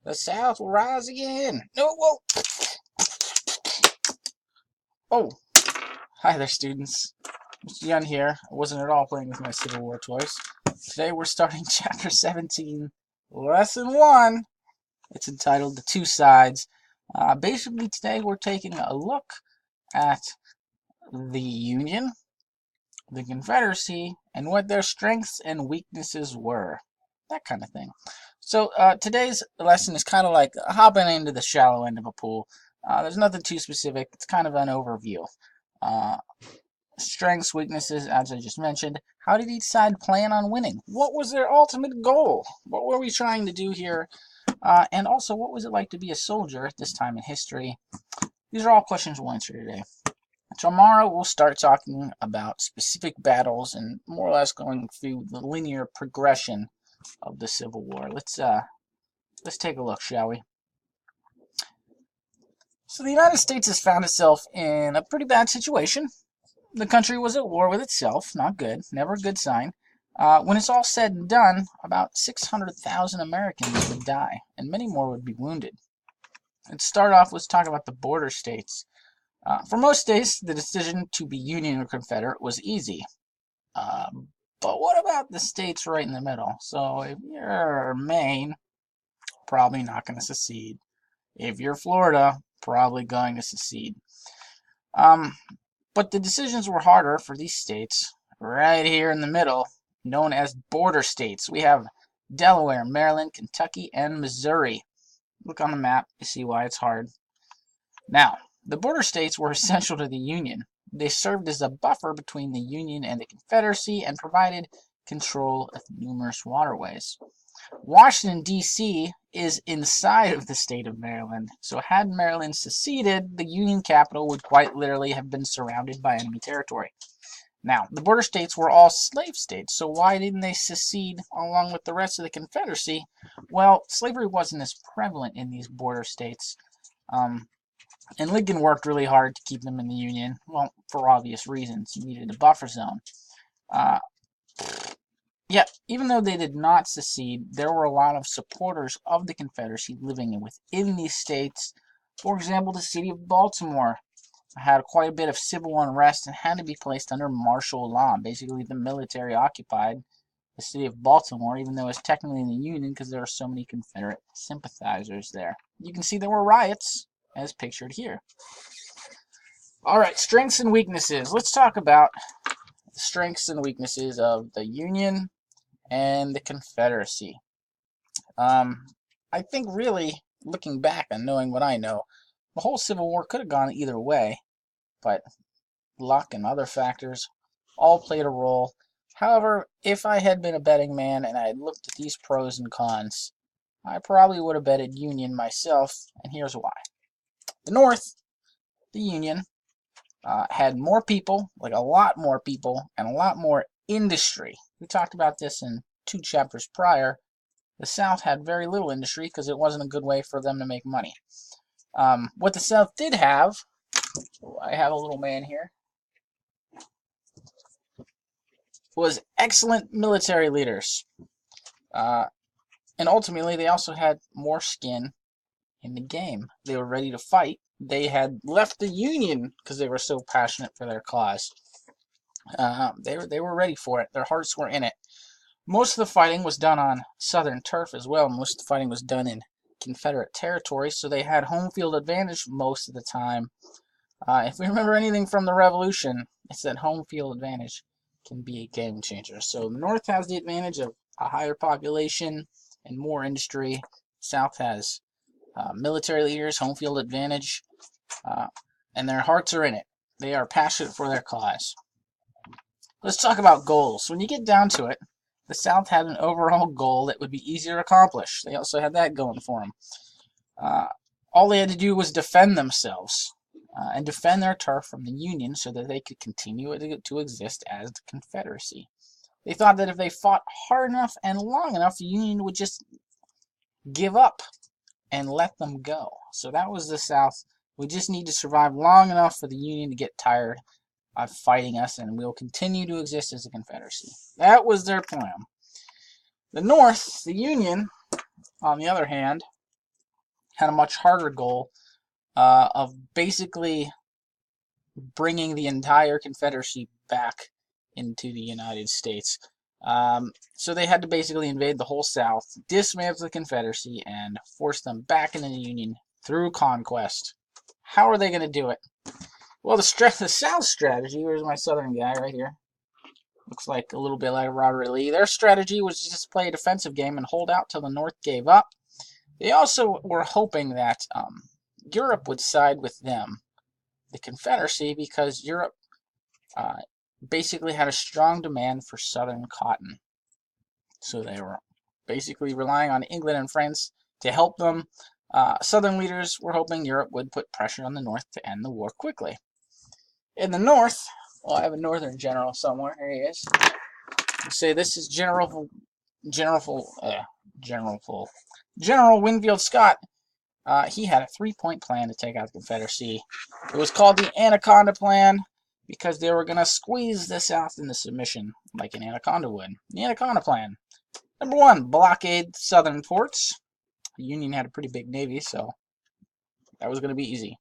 The South will rise again. No, whoa. Oh, hi there, students. Mr. Young here. I wasn't at all playing with my Civil War toys. Today we're starting Chapter 17, Lesson 1. It's entitled The Two Sides. Basically, today we're taking a look at the Union, the Confederacy, and what their strengths and weaknesses were. That kind of thing. So today's lesson is kind of like hopping into the shallow end of a pool. There's nothing too specific. It's kind of an overview. Uh, Strengths, weaknesses, as I just mentioned. How did each side plan on winning? What was their ultimate goal? What were we trying to do here? And also, what was it like to be a soldier at this time in history? These are all questions we'll answer today. Tomorrow, we'll start talking about specific battles and more or less going through the linear progression of the Civil War. Let's take a look, shall we? So the United States has found itself in a pretty bad situation. The country was at war with itself. Not good. Never a good sign. When it's all said and done, about 600,000 Americans would die, and many more would be wounded. And to start off, let's talk about the border states. For most states, the decision to be Union or Confederate was easy. But what about the states right in the middle? So if you're Maine, probably not going to secede. If you're Florida, probably going to secede. But the decisions were harder for these states right here in the middle, known as border states. We have Delaware, Maryland, Kentucky, and Missouri. Look on the map, you see why it's hard. Now, the border states were essential to the Union. They served as a buffer between the Union and the Confederacy and provided control of numerous waterways. Washington, D.C. is inside of the state of Maryland, so had Maryland seceded, the Union capital would quite literally have been surrounded by enemy territory. Now, the border states were all slave states, so why didn't they secede along with the rest of the Confederacy? Well, slavery wasn't as prevalent in these border states. And Lincoln worked really hard to keep them in the Union. Well, for obvious reasons. You needed a buffer zone. Yeah, even though they did not secede, there were a lot of supporters of the Confederacy living within these states. For example, the city of Baltimore had quite a bit of civil unrest and had to be placed under martial law. Basically, the military occupied the city of Baltimore, even though it's technically in the Union because there are so many Confederate sympathizers there. You can see there were riots, as pictured here. All right, strengths and weaknesses. Let's talk about the strengths and weaknesses of the Union and the Confederacy. I think really, looking back and knowing what I know, the whole Civil War could have gone either way, but luck and other factors all played a role. However, if I had been a betting man and I had looked at these pros and cons, I probably would have betted Union myself, and here's why. The North, the Union, had more people, like a lot more people, and a lot more industry. We talked about this in 2 chapters prior. The South had very little industry because it wasn't a good way for them to make money. What the South did have, I have a little man here, was excellent military leaders. And ultimately, they also had more skin in the game. They were ready to fight. They had left the Union because they were so passionate for their cause. They were ready for it. Their hearts were in it. Most of the fighting was done on Southern turf as well. Most of the fighting was done in Confederate territory, so they had home field advantage most of the time. If we remember anything from the Revolution, it's that home field advantage can be a game changer. So the North has the advantage of a higher population and more industry. South has military leaders, home field advantage, and their hearts are in it. They are passionate for their cause. Let's talk about goals. When you get down to it, the South had an overall goal that would be easier to accomplish. They also had that going for them. All they had to do was defend themselves and defend their turf from the Union so that they could continue to exist as the Confederacy. They thought that if they fought hard enough and long enough, the Union would just give up and let them go. So that was the South. We just need to survive long enough for the Union to get tired of fighting us, and we'll continue to exist as a Confederacy. That was their plan. The North, the Union, on the other hand, had a much harder goal of basically bringing the entire Confederacy back into the United States. So they had to basically invade the whole South, dismantle the Confederacy, and force them back into the Union through conquest. How are they going to do it? Well, the South strategy, where's my Southern guy right here? Looks like a little bit like Robert Lee. Their strategy was to just play a defensive game and hold out till the North gave up. They also were hoping that Europe would side with them, the Confederacy, because Europe basically had a strong demand for Southern cotton. So they were basically relying on England and France to help them. Southern leaders were hoping Europe would put pressure on the North to end the war quickly. In the North, well, I have a Northern general somewhere. Here he is. Say this is General Winfield Scott. He had a 3-point plan to take out the Confederacy. It was called the Anaconda Plan because they were going to squeeze the South into submission like an anaconda would. The Anaconda Plan. Number 1, blockade southern ports. The Union had a pretty big navy, so that was going to be easy.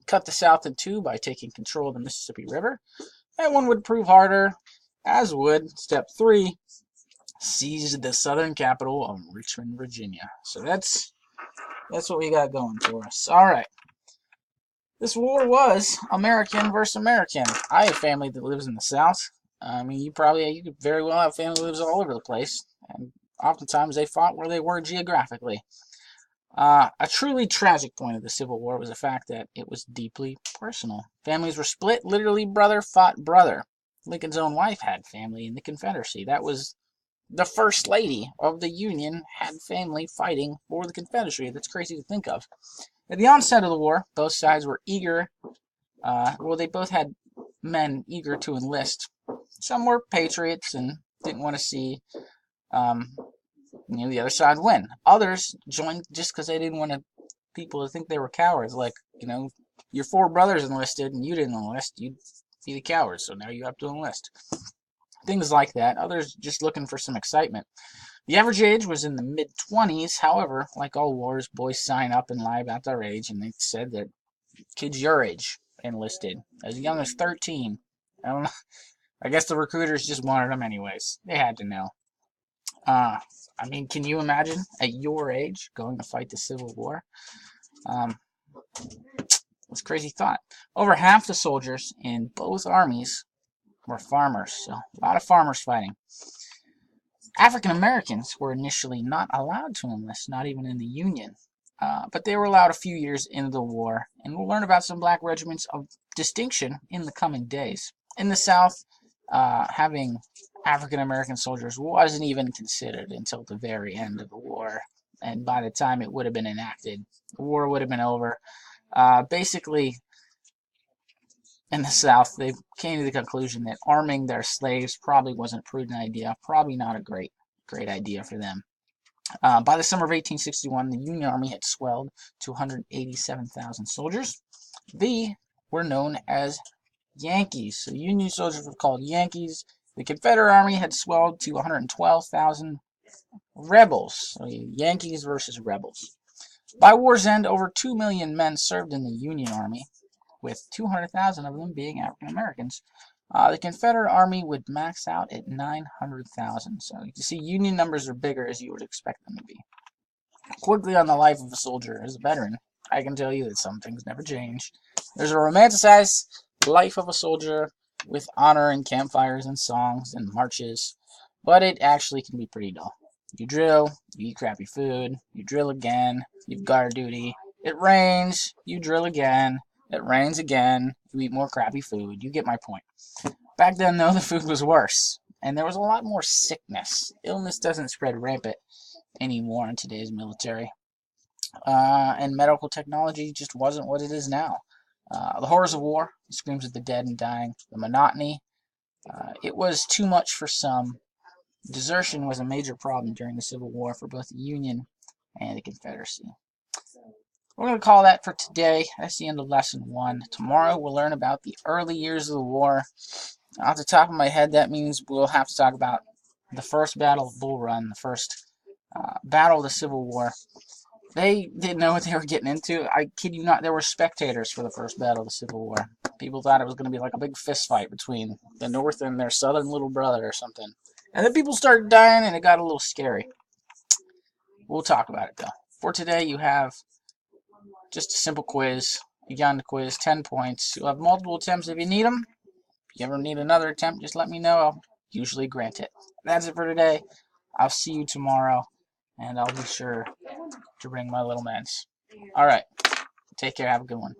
Cut the South in two by taking control of the Mississippi River. That one would prove harder, as would step 3, seize the southern capital of Richmond, Virginia. So that's what we got going for us. All right. This war was American versus American. I have family that lives in the South. I mean, you could very well have family that lives all over the place. And oftentimes they fought where they were geographically. A truly tragic point of the Civil War was the fact that it was deeply personal. Families were split. Literally, brother fought brother. Lincoln's own wife had family in the Confederacy. That was the First Lady of the Union had family fighting for the Confederacy. That's crazy to think of. At the onset of the war, both sides were eager. They both had men eager to enlist. Some were patriots and didn't want to see the other side win. Others joined just because they didn't want people to think they were cowards. Like, your 4 brothers enlisted and you didn't enlist, you'd be the coward, so now you have to enlist. Things like that. Others just looking for some excitement. The average age was in the mid-20s. However, like all wars, boys sign up and lie about their age, and they said that kids your age enlisted as young as 13. I don't know. I guess the recruiters just wanted them anyways. They had to know. Can you imagine at your age going to fight the Civil War? It's a crazy thought. Over half the soldiers in both armies were farmers, so a lot of farmers fighting. African Americans were initially not allowed to enlist, not even in the Union, but they were allowed a few years into the war, and we'll learn about some black regiments of distinction in the coming days. In the South, having African American soldiers wasn't even considered until the very end of the war, and by the time it would have been enacted, the war would have been over. Basically, in the South, they came to the conclusion that arming their slaves probably wasn't a prudent idea, probably not a great idea for them. By the summer of 1861, the Union Army had swelled to 187,000 soldiers. They were known as Yankees. So Union soldiers were called Yankees. The Confederate Army had swelled to 112,000 rebels. So Yankees versus rebels. By war's end, over 2 million men served in the Union Army, with 200,000 of them being African Americans. The Confederate Army would max out at 900,000. So you see, Union numbers are bigger as you would expect them to be. Quickly on the life of a soldier as a veteran, I can tell you that some things never change. There's a romanticized life of a soldier with honor and campfires and songs and marches, but it actually can be pretty dull. You drill, you eat crappy food, you drill again, you've guard duty, it rains, you drill again, it rains again, you eat more crappy food. You get my point. Back then, though, the food was worse, and there was a lot more sickness. Illness doesn't spread rampant anymore in today's military. And medical technology just wasn't what it is now. The horrors of war, the screams of the dead and dying, the monotony, it was too much for some. Desertion was a major problem during the Civil War for both the Union and the Confederacy. We're going to call that for today. That's the end of Lesson 1. Tomorrow we'll learn about the early years of the war. Off the top of my head, that means we'll have to talk about the first Battle of Bull Run, the first battle of the Civil War. They didn't know what they were getting into. I kid you not, there were spectators for the first battle of the Civil War. People thought it was going to be like a big fist fight between the North and their southern little brother or something. And then people started dying, and it got a little scary. We'll talk about it, though. For today, you have just a simple quiz. Uganda quiz, 10 points. You'll have multiple attempts if you need them. If you ever need another attempt, just let me know. I'll usually grant it. That's it for today. I'll see you tomorrow, and I'll be sure to bring my little meds. All right. Take care. Have a good one.